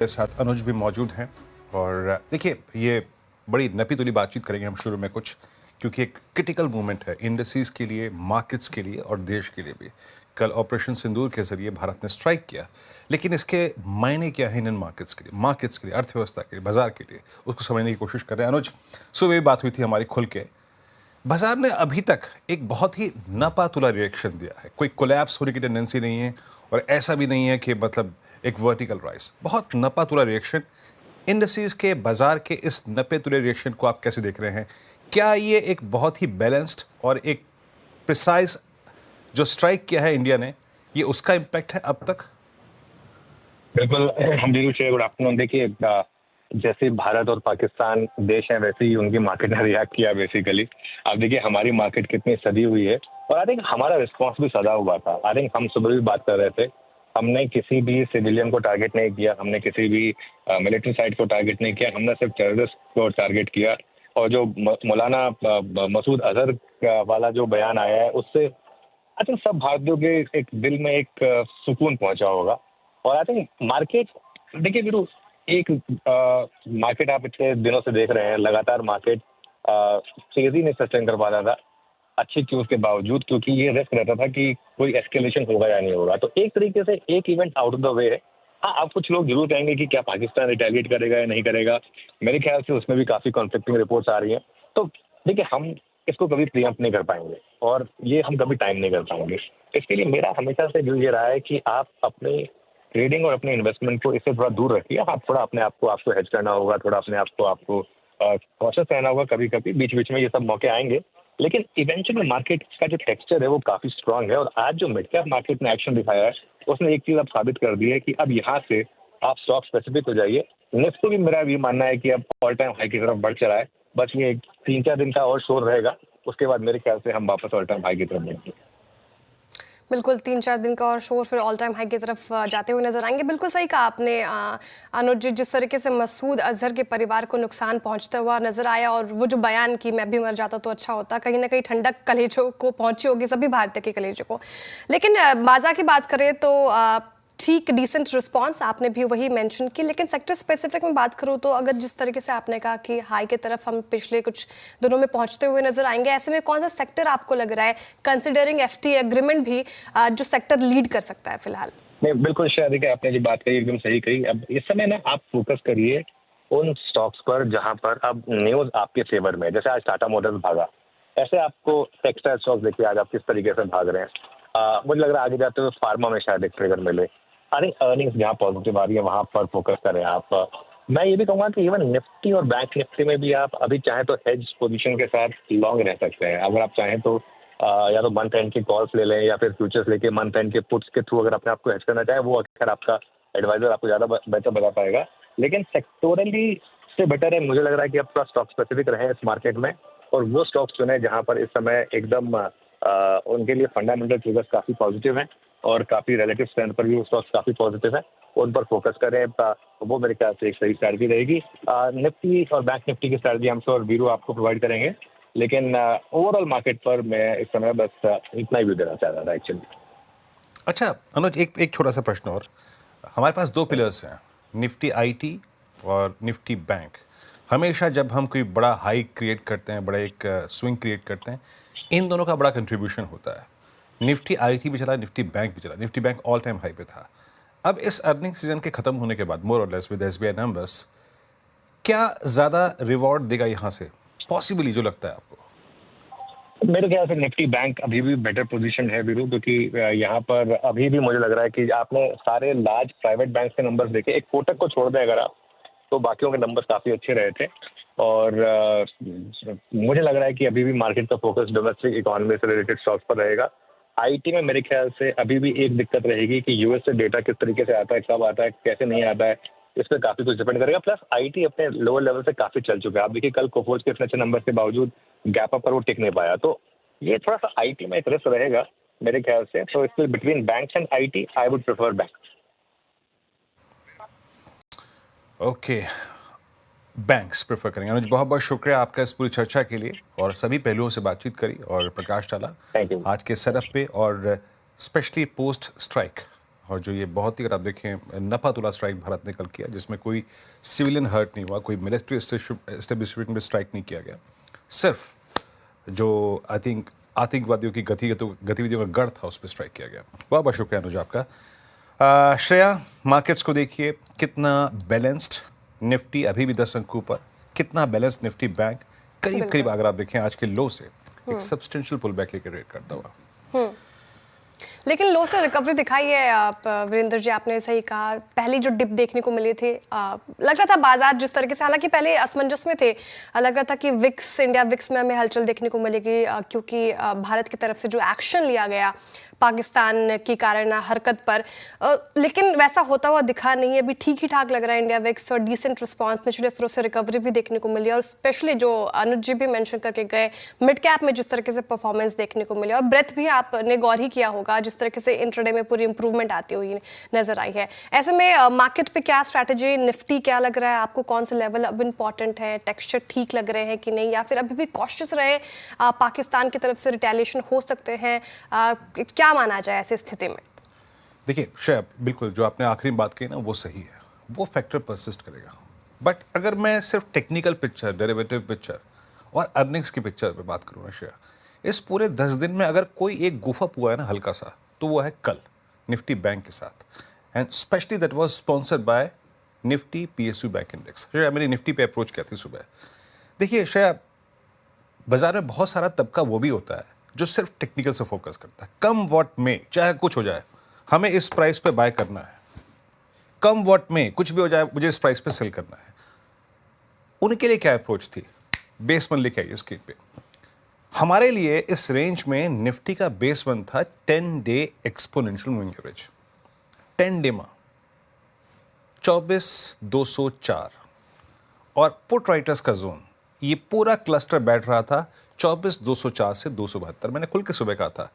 के साथ अनुज भी मौजूद हैं। और देखिए, ये बड़ी नपी-तुली बातचीत करेंगे हम शुरू में कुछ, क्योंकि एक क्रिटिकल मोमेंट है इंडस्ट्रीज़ के लिए, मार्केट्स के लिए और देश के लिए भी। कल ऑपरेशन सिंदूर के ज़रिए भारत ने स्ट्राइक किया, लेकिन इसके मायने क्या हैं इंडियन मार्केट्स के लिए, अर्थव्यवस्था के लिए, बाज़ार के लिए, उसको समझने की कोशिश कर रहे हैं। अनुज, सुबह भी बात हुई थी हमारी खुल के। बाजार ने अभी तक एक बहुत ही नापातुला रिएक्शन दिया है। कोई कोलैप्स होने की टेंडेंसी नहीं है और ऐसा भी नहीं है कि मतलब एक वर्टिकल राइज। बहुत नापातुला रिएक्शन। इंडस्ट्रीज के बाजार के इस नपे-तुले रिएक्शन को आप कैसे देख रहे हैं? क्या ये एक बहुत ही बैलेंस्ड और एक प्रिसाइज जो स्ट्राइक किया है इंडिया ने, ये उसका इम्पैक्ट है अब तक? बिल्कुल। बिल्कुल शेर, गुड आफ्टरनून। देखिए, जैसे भारत और पाकिस्तान देश हैं, वैसे ही उनकी मार्केट ने रिएक्ट किया बेसिकली। अब देखिए हमारी मार्केट कितनी सदी हुई है और आई थिंक हमारा रिस्पॉन्स भी सदा हुआ था। आई थिंक हम सुबह भी बात कर रहे थे, हमने किसी भी सिविलियन को टारगेट नहीं किया, हमने किसी भी मिलिट्री साइट को टारगेट नहीं किया, हमने सिर्फ टेररिस्ट को टारगेट किया। और जो मौलाना मसूद अजहर वाला जो बयान आया है, उससे आई थिंक सब भारतीयों के एक दिल में एक सुकून पहुंचा होगा। और आई थिंक मार्केट, देखिए वीरू, एक मार्केट आप इतने दिनों से देख रहे हैं, लगातार मार्केट तेजी नहीं सस्टेन कर पा रहा था अच्छी क्यूज के बावजूद, क्योंकि ये रिस्क रहता था कि कोई एस्केलेशन होगा या नहीं होगा। तो एक तरीके से एक event out of the way है। हाँ, अब कुछ लोग जरूर कहेंगे कि क्या पाकिस्तान रिटेलिएट करेगा या नहीं करेगा। मेरे ख्याल से उसमें भी काफी कॉन्फ्लिक्टिंग रिपोर्ट्स आ रही हैं। तो देखिए, हम इसको कभी प्रीएम्प्ट नहीं कर पाएंगे और ये हम कभी टाइम नहीं कर पाएंगे। इसके लिए मेरा हमेशा से जो ये रहा है कि आप अपने ट्रेडिंग और अपने इन्वेस्टमेंट को इससे थोड़ा दूर रखिए। हाँ, थोड़ा अपने आप को आपको हेज करना होगा, थोड़ा अपने आप को आपको कॉशियस रहना होगा। कभी कभी बीच बीच में ये सब मौके आएंगे, लेकिन इवेंचुअली मार्केट का जो टेक्सचर है वो काफी स्ट्रांग है। और आज जो मिड कैप मार्केट ने एक्शन दिखाया है, उसने एक चीज अब साबित कर दी है कि अब यहाँ से आप स्टॉक स्पेसिफिक हो जाइए। निफ्टी भी मेरा ये मानना है कि अब ऑल टाइम हाई की तरफ बढ़ चला है। बस ये 3-4 दिन का और शोर रहेगा, उसके बाद मेरे ख्याल से हम वापस ऑल टाइम हाई की तरफ बढ़ेंगे। बिल्कुल, 3-4 दिन का और शोर फिर ऑल टाइम हाई की तरफ जाते हुए नजर आएंगे। बिल्कुल सही कहा आपने अनुज जी, जिस तरीके से मसूद अजहर के परिवार को नुकसान पहुंचता हुआ नजर आया और वो जो बयान कि मैं भी मर जाता तो अच्छा होता, कहीं ना कहीं ठंडक कलेजों को पहुंची होगी, सभी भारतीय के कलेजों को। लेकिन बाजार की बात करें तो ठीक डिसेंट रिस्पांस आपने भी वही मेंशन की। लेकिन सेक्टर स्पेसिफिक में बात करूं तो अगर जिस तरीके से आपने कहा कि हाई की तरफ हम पिछले कुछ दिनों में पहुंचते हुए नजर आएंगे, ऐसे में कौन सा सेक्टर आपको लग रहा है, कंसिडरिंग एफटी एग्रीमेंट भी, जो सेक्टर लीड कर सकता है फिलहाल? नहीं, बिल्कुल शायद आपने जो बात कही एकदम सही कही। अब इस समय ना आप फोकस करिए उन स्टॉक्स पर जहां पर अब न्यूज आपके फेवर में है। जैसे आज टाटा मोटर्स भागा, ऐसे आपको टेक्सटाइल स्टॉक्स देखिए आज आप किस तरीके से भाग रहे हैं। मुझे लग रहा है आगे जाते हुए फार्मा में शायद एक ट्रिगर मिले। आई थिंक अर्निंग्स जहाँ पॉजिटिव आ रही है वहां पर फोकस करें आप। मैं ये भी कहूंगा कि इवन निफ्टी और बैंक निफ्टी में भी आप अभी चाहें तो हेज पोजीशन के साथ लॉन्ग रह सकते हैं। अगर आप चाहें तो या तो मंथ एंड की कॉल्स ले लें या फिर फ्यूचर्स लेके मंथ एंड के पुट्स के थ्रू अगर अपने आप को हेज करना चाहें, वो अक्सर आपका एडवाइजर आपको ज़्यादा बेहतर बता पाएगा। लेकिन सेक्टोरली से बेटर है, मुझे लग रहा है कि अब थोड़ा स्टॉक स्पेसिफिक रहे इस मार्केट में और वो स्टॉक्स चुने जहाँ पर इस समय एकदम उनके लिए फंडामेंटल फिगर्स काफ़ी पॉजिटिव हैं और काफ़ी रिलेटिव स्ट्रेंथ पर भी वो स्टॉक्स काफ़ी पॉजिटिव है। उन पर फोकस करें, वो मेरे ख्याल से एक सही स्ट्रैटेजी रहेगी। निफ्टी और बैंक निफ्टी की स्ट्रैटेजी हम श्योर वीरू आपको प्रोवाइड करेंगे, लेकिन ओवरऑल मार्केट पर मैं इस समय बस इतना ही व्यू देना चाह रहा था एक्चुअली। अच्छा अनुज, एक छोटा सा प्रश्न और। हमारे पास दो पिलर्स हैं, निफ्टी आईटी और निफ्टी बैंक। हमेशा जब हम कोई बड़ा हाई क्रिएट करते हैं, बड़ा एक स्विंग क्रिएट करते हैं, इन दोनों का बड़ा कंट्रीब्यूशन होता है। निफ्टी आईटी भी चला, निफ्टी बैंक भी चला। Nifty bank all time high पे था। अब इस अर्निंग सीजन के खत्म होने के बाद मोर और लेस विद एसबीआई नंबर्स, क्या ज़्यादा रिवॉर्ड देगा यहाँ से पॉसिबली, जो लगता है आपको? मेरे ख्याल से निफ्टी बैंक अभी भी बेटर पोजीशन है वीरू, क्योंकि यहाँ पर अभी भी मुझे लग रहा है कि आपने सारे लार्ज प्राइवेट बैंक के नंबर्स देखे, एक कोटक को छोड़ दें अगर आप, तो बाकियों के नंबर्स काफ़ी अच्छे रहे थे। और मुझे लग रहा है कि अभी भी मार्केट का फोकस डोमेस्टिक इकोनॉमी से रिलेटेड स्टॉक्स पर रहेगा। आईटी में मेरे ख्याल से अभी भी एक दिक्कत रहेगी कि यूएस से डेटा किस तरीके से आता है, कब आता है, कैसे नहीं आता है, इस पर काफ़ी कुछ डिपेंड करेगा। प्लस आईटी अपने लोअर लेवल से काफ़ी चल चुका है। आप देखिए कल कोफोर्ज के इतने अच्छे नंबर के बावजूद गैप अप पर वो टिक नहीं पाया। तो ये थोड़ा सा आईटी में एक रिस्क रहेगा मेरे ख्याल से। तो इसलिए between banks and IT I would prefer bank. Okay, banks prefer करेंगे। अनुज, बहुत बहुत शुक्रिया आपका इस पूरी चर्चा के लिए और सभी पहलुओं से बातचीत करी और प्रकाश डाला थैंक यू। आज के सेटअप पे और स्पेशली पोस्ट स्ट्राइक और जो ये बहुत ही, अगर आप देखें, नफा तुला स्ट्राइक भारत ने कल किया, जिसमें कोई सिविलियन हर्ट नहीं हुआ, कोई मिलिट्री एस्टेब्लिशमेंट में स्ट्राइक नहीं किया गया, सिर्फ जो आई थिंक आतंकवादियों की गतिविधियों का गढ़ था उस पर स्ट्राइक किया गया। बहुत बहुत शुक्रिया अनुज आपका। श्रेया, मार्केट्स को देखिए, कितना बैलेंस्ड, निफ्टी अभी भी 10 अंकों पर, कितना बैलेंस्ड निफ्टी बैंक, करीब करीब अगर आप देखें आज के लो से एक सब्सटेंशियल पुल बैक लेकर रेट करता हुआ। लेकिन लो से रिकवरी दिखाई है आप वीरेंद्र जी, आपने सही कहा। पहली जो डिप देखने को मिली थी, लग रहा था बाजार जिस तरीके से, हालांकि पहले असमंजस में थे, लग रहा था कि विक्स, इंडिया विक्स में हमें हलचल देखने को मिलेगी, क्योंकि भारत की तरफ से जो एक्शन लिया गया पाकिस्तान की कारण हरकत पर, लेकिन वैसा होता हुआ दिखा नहीं है। अभी ठीक ही ठाक लग रहा है इंडिया विक्स, और डिसेंट रिस्पांस, निचले स्तरों से रिकवरी भी देखने को मिली, और स्पेशली जो अनुज जी भी मेंशन करके गए, मिड कैप में जिस तरीके से परफॉर्मेंस देखने को मिले, और ब्रेथ भी आपने गौर ही किया होगा जिस तरीके से इंट्राडे में पूरी इंप्रूवमेंट आती हुई नजर आई है। ऐसे में मार्केट पे क्या स्ट्रैटेजी, निफ्टी क्या लग रहा है आपको, कौन से लेवल अब इंपॉर्टेंट है, टेक्सचर ठीक लग रहे हैं कि नहीं, या फिर अभी भी कॉशियस रहे, पाकिस्तान की तरफ से रिटेलिएशन हो सकते हैं, क्या माना जाए ऐसी स्थिति में? देखिए श्रेया, बिल्कुल जो आपने आखिरी बात कही ना, वो सही है, वो फैक्टर परसिस्ट करेगा। बट अगर मैं सिर्फ टेक्निकल पिक्चर, डेरिवेटिव पिक्चर और अर्निंग्स की पिक्चर पे बात करूँ ना श्रेया, इस पूरे 10 दिन में अगर कोई एक गुफअप हुआ है ना हल्का सा, तो वो है कल निफ्टी बैंक के साथ, and specially that was sponsored by Nifty PSU bank index. Shreya, मेरी निफ्टी पे अप्रोच क्या थी सुबह। देखिए श्रेया, बाजार में बहुत सारा तबका वो भी होता है जो सिर्फ टेक्निकल से फोकस करता है। कम वॉट में चाहे कुछ हो जाए, हमें इस प्राइस पे बाय करना है, कम वॉट में कुछ भी हो जाए, मुझे इस प्राइस पे सेल करना है। उनके लिए क्या अप्रोच थी, बेस वन लेके आइए स्क्रीन पे। हमारे लिए इस रेंज में निफ्टी का बेस वन था 10 day exponential moving average, 10 day में 24,204, और पुट राइटर्स का जोन, ये पूरा क्लस्टर बैठ रहा था 24,204 से 272। मैंने खुल के सुबह कहा था,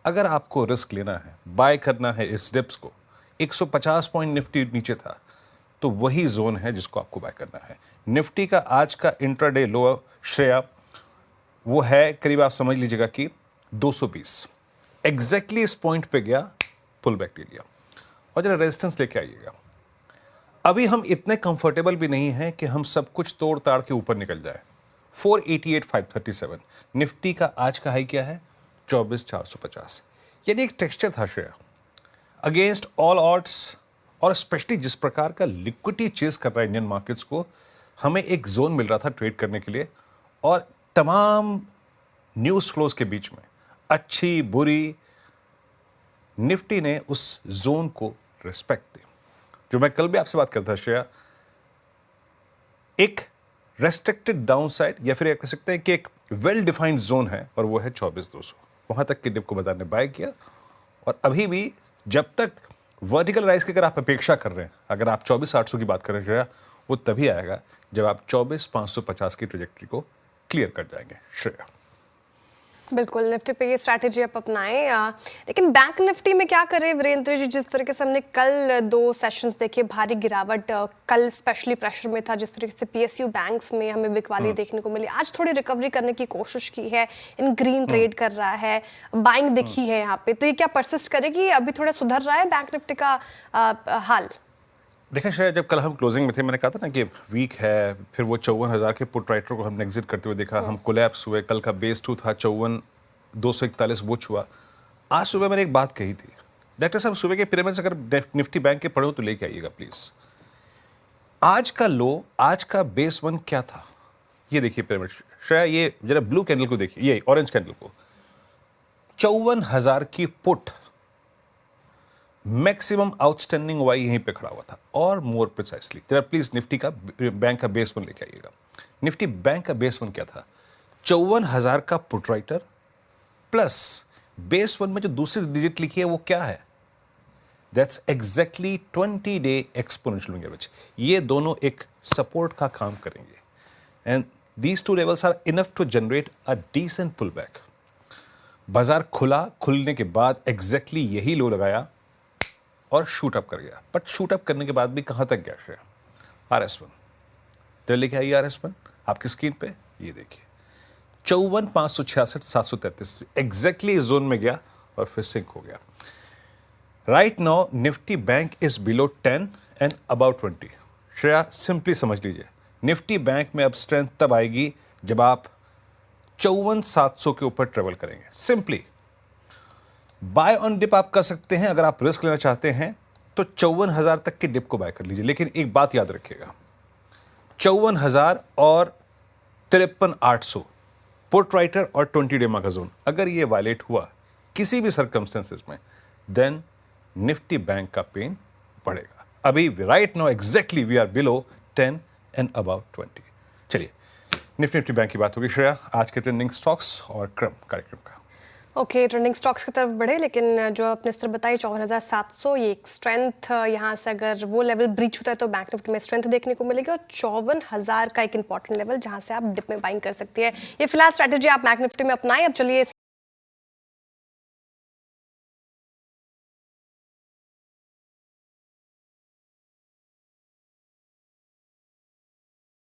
अगर आपको रिस्क लेना है, बाय करना है इस डिप्स को, 150 पॉइंट निफ्टी नीचे था, तो वही जोन है जिसको आपको बाय करना है। निफ्टी का आज का इंट्राडे लो श्रेया, वो है करीब, आप समझ लीजिएगा कि 220। एग्जैक्टली इस पॉइंट पे गया, पुल बैक ले लिया, और जरा रेजिस्टेंस लेके आइएगा। अभी हम इतने कंफर्टेबल भी नहीं हैं कि हम सब कुछ तोड़ ताड़ के ऊपर निकल जाए। 488,537 निफ्टी का आज का हाई क्या है, 24,450, यानी एक टेक्सचर था श्रेया अगेंस्ट ऑल ऑड्स, और स्पेशली जिस प्रकार का लिक्विडिटी चेस कर रहा है इंडियन मार्केट्स को, हमें एक जोन मिल रहा था ट्रेड करने के लिए, और तमाम न्यूज़ फ्लोज के बीच में अच्छी बुरी निफ्टी ने उस जोन को रिस्पेक्ट दी। जो मैं कल भी आपसे बात करता था श्रेया, एक रेस्ट्रिक्टेड डाउन साइड, या फिर कह सकते हैं कि एक वेल डिफाइंड जोन है, और वो है 24,200। वहां तक के डिप को बाजार ने बाय किया, और अभी भी जब तक वर्टिकल राइज की अगर आप अपेक्षा कर रहे हैं, अगर आप 24,800 की बात कर रहे हैं, वो तभी आएगा जब आप 24,550 की ट्रेजेक्टरी को क्लियर कर जाएंगे श्रेया। बिल्कुल, निफ्टी पे ये स्ट्रैटेजी आप अपनाएं, लेकिन बैंक निफ्टी में क्या करें वीरेंद्र जी? जिस तरीके से हमने कल 2 सेशंस देखे, भारी गिरावट, कल स्पेशली प्रेशर में था, जिस तरीके से पीएसयू बैंक्स में हमें बिकवाली देखने को मिली। आज थोड़ी रिकवरी करने की कोशिश की है, इन ग्रीन ट्रेड कर रहा है, बाइंग दिखी है यहाँ पे, तो ये क्या परसिस्ट करेगी? अभी थोड़ा सुधर रहा है बैंक निफ्टी का हाल? देखा शायद जब कल हम क्लोजिंग में थे, मैंने कहा था ना कि वीक है, फिर वो 54,000 के पुट राइटर को हमने एग्जिट करते हुए देखा, हम कोलैप्स हुए। कल का बेस 2 था 54,241, वो छुआ। आज सुबह मैंने एक बात कही थी, डॉक्टर साहब सुबह के पिरामिड्स अगर निफ्टी बैंक के पढ़ो तो लेके आइएगा प्लीज। आज का लो, आज का बेस वन क्या था, ये देखिए पिरामिड श्रेया, ये जरा ब्लू कैंडल को देखिए, ये ऑरेंज कैंडल को, 54,000 की पुट, मैक्सिमम आउटस्टैंडिंग वाई यहीं पे खड़ा हुआ था। और मोर प्रिसाइसली जरा प्लीज निफ्टी का बैंक का बेस वन लेके आइएगा। निफ्टी बैंक का बेस वन क्या था, 54,000 का put writer plus base one में जो दूसरी डिजिट लिखी है वो क्या है, that's exactly 20 day exponential moving average. ये दोनों एक सपोर्ट का काम करेंगे, and these two levels are enough to generate a decent pull back. बाजार खुला, खुलने के बाद एग्जैक्टली यही लो लगाया और शूट अप कर गया, बट शूट अप करने के बाद भी कहां तक गया श्रेया, RS1 तो लिखे आइए, RS1 आपकी स्क्रीन पे ये देखिए, 54,566, 733 एग्जैक्टली इस जोन में गया और फिर सिंक हो गया। Right now Nifty bank is below 10 and about 20। Shreya simply समझ लीजिए, निफ्टी बैंक में अब स्ट्रेंथ तब आएगी जब आप 54,700 के ऊपर ट्रेवल करेंगे। सिंपली बाय ऑन डिप आप कर सकते हैं, अगर आप रिस्क लेना चाहते हैं तो 54,000 तक की डिप को बाय कर लीजिए। लेकिन एक बात याद रखिएगा, 54,000 और 53,800 पुट राइटर और 20 डे का जोन अगर ये वायलेट हुआ किसी भी सर्कमस्टेंसेस में, देन निफ्टी बैंक का पेन बढ़ेगा। अभी right now exactly we are below 10 and about 20। चलिए निफ्टी बैंक की बात होगी। श्रेया, आज के ट्रेंडिंग स्टॉक्स और क्रम कार्यक्रम का। ओके, ट्रेंडिंग स्टॉक्स की तरफ बढ़े, लेकिन जो आपने स्तर बताई 54,700, ये एक स्ट्रेंथ, यहाँ से अगर वो लेवल ब्रीच होता है तो बैंक निफ्टी में स्ट्रेंथ देखने को मिलेगी, और 54,000 का एक इंपॉर्टेंट लेवल जहाँ से आप डिप में बाइंग कर सकती है। ये फिलहाल स्ट्रैटेजी आप बैंक निफ्टी में अपनाएं। अब चलिए